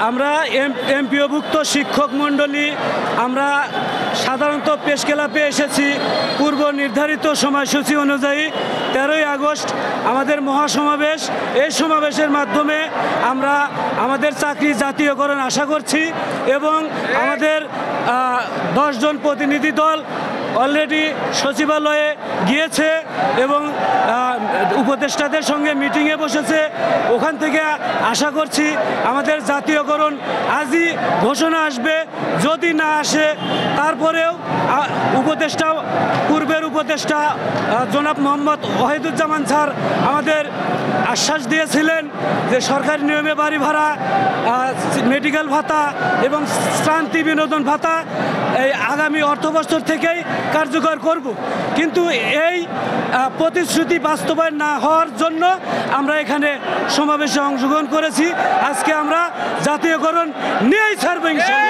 আমরা এমপিওভুক্ত শিক্ষক মণ্ডলী আমরা সাধারণত প্রেস ক্লাবে এসেছি পূর্ব নির্ধারিত সময়সূচি অনুযায়ী 13ই আগস্ট আমাদের মহাসমাবেশ। এই সমাবেশের মাধ্যমে আমরা আমাদের চাকরি জাতীয়করণ আশা করছি এবং আমাদের 10 জন প্রতিনিধি দল অলরেডি সচিবালয়ে গিয়েছে এবং উপদেষ্টাদের সঙ্গে মিটিংয়ে বসেছে। ওখান থেকে আশা করছি আমাদের জাতীয়করণ আজই ঘোষণা আসবে। যদি না আসে তারপরেও উপদেষ্টা পূর্বের উপদেষ্টা জনাব মোহাম্মদ ওয়াহিদুজ্জামান স্যার আমাদের আশ্বাস দিয়েছিলেন যে সরকারি নিয়মে বাড়ি ভাড়া, মেডিকেল ভাতা এবং শ্রান্তি বিনোদন ভাতা এই আগামী অর্থবছর থেকেই কার্যকর করব। কিন্তু এই প্রতিশ্রুতি বাস্তবায়ন না হওয়ার জন্য আমরা এখানে সমাবেশে অংশগ্রহণ করেছি। আজকে আমরা জাতীয়করণ নিয়েই ছাড়ব ইনশাআল্লাহ।